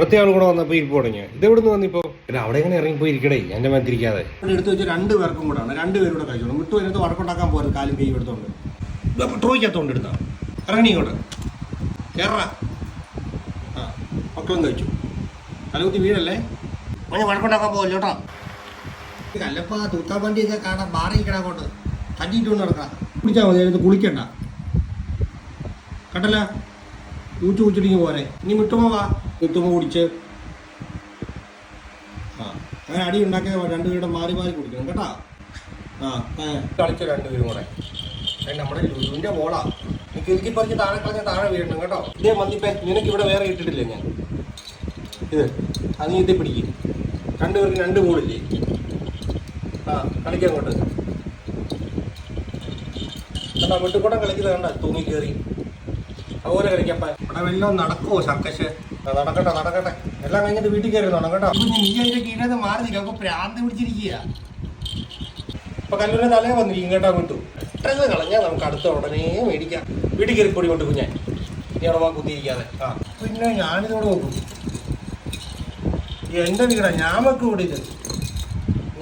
പ്രത്യേക ആൾ കൂടെ വന്നപ്പോൾ ഇരിപ്പ് തുടങ്ങി. ഇത് എവിടെ നിന്ന് വന്നിപ്പോ? അവിടെ എങ്ങനെ ഇറങ്ങിപ്പോയി ഇരിക്കടേ, എന്റെ മന്ത്രിക്കാതെ എടുത്ത് വെച്ച് 2 പേർക്കും കൂടാണ്. 2 പേരും കൂടെ കഴിച്ചോളൂ. വിട്ടു വരുന്നത് വടക്കുണ്ടാക്കാൻ പോരുത്. കാലും കൈ എടുത്തോണ്ട് ട്രോയ്ക്കകത്തോണ്ട് എടുത്താ ഇറങ്ങി ഇങ്ങോട്ട് കയറാ. ആ മക്കളും കഴിച്ചു. തലകുത്തി വീടല്ലേ മഞ്ഞ വടക്കുണ്ടാക്കാൻ പോകല്ലോ കേട്ടോ. കല്ലപ്പ തൂത്താ വണ്ടിയൊക്കെ കാണാൻ മാറിയിരിക്കണം. അങ്ങോട്ട് തട്ടിയിട്ടുകൊണ്ട് നടക്കാം. കുളിച്ചാൽ മതി, അതിനകത്ത് കുളിക്കണ്ട കണ്ടല്ല. കുളിച്ചിട്ടിങ്ങി പോരെ. ഇനി വിട്ടുമോ വാ, വിട്ടുമോ കുടിച്ച്. ആ അങ്ങനെ അടി ഉണ്ടാക്കിയ 2 പേരുടെ മാറി മാറി കുടിക്കണം കേട്ടാ. ആ കളിച്ച 2 പേരും കൂടെ നമ്മുടെ ലുലുവിൻ്റെ മോളാ. നീ കിറുക്കി പറിച്ച് താഴെ കളഞ്ഞ താഴെ വീഴണം കേട്ടോ. ഇതേ മന്തിപ്പേ നിനക്ക് ഇവിടെ വേറെ ഇട്ടിട്ടില്ലേ ഞാൻ ഇത്. അത് നീ ഇതേ പിടിക്കും. 2 പേർക്ക് 2 ബോളില്ലേ. ആ കളിക്കാൻ അങ്ങോട്ട് കണ്ടാ. വെട്ടുകൂടം കളിക്കുന്നത് കണ്ട തൂങ്ങി കയറി. അതുപോലെ കളിക്കപ്പ. ഇവിടെ വല്ലതും നടക്കുമോ സർക്കസ്? നടക്കട്ടെ നടക്കട്ടെ. എല്ലാം കഴിഞ്ഞിട്ട് വീട്ടിൽ കയറി നടണം കേട്ടോ. നീ അതിന്റെ കീഴേ മാറി നിൽക്കാം. അപ്പൊ പ്രാന്ത് പിടിച്ചിരിക്കുക. അപ്പൊ കല്ലൂരിന്റെ തലേ വന്നിരിക്കും കേട്ടോ. വിട്ടു പെട്ടെന്ന് കളഞ്ഞാൽ നമുക്ക് അടുത്ത ഉടനെ മേടിക്കാം. വീട്ടിൽ കയറി പൊടി കൊണ്ട് കുഞ്ഞാൻ നീ അവിടെ വാ കുത്തിയിരിക്കാതെ. ആ പിന്നെ ഞാനിതോടെ നോക്കും. എന്റെ വീടാ, ഞാൻ വെക്കും. ഇവിടെ ഇത്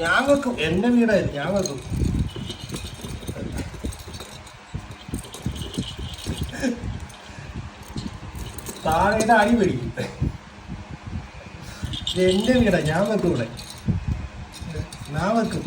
ഞാൻ വെക്കും. എന്റെ വീടായിരുന്നു, ഞാൻ വെക്കും. താഴെ അടി പിടിക്കും. എന്റെ വീടാ, ഞാൻ വെക്കും. ഇവിടെ ഞാൻ വെക്കും.